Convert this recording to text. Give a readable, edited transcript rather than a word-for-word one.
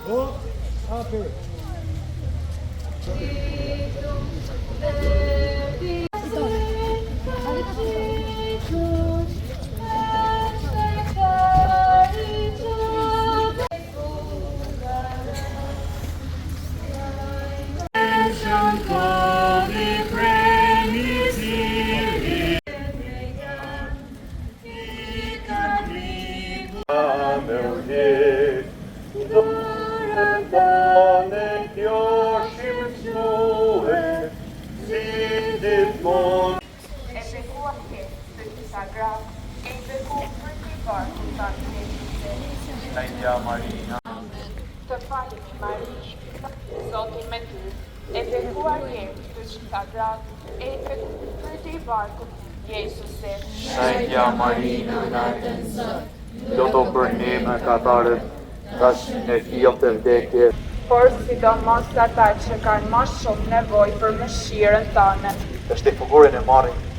O, hapi. Të falemi Mari, Zoti me ty, e bekuar jetë të sagrat, e bekuar të i barkut, Jesuse. Shajtja Marina, natën sot, loto për ne mëkatarët, tash në fillë të vdekje, Por sidomos ata që kanë më shumë nevojë për mëshirën tënde. të shtefugorin e marrin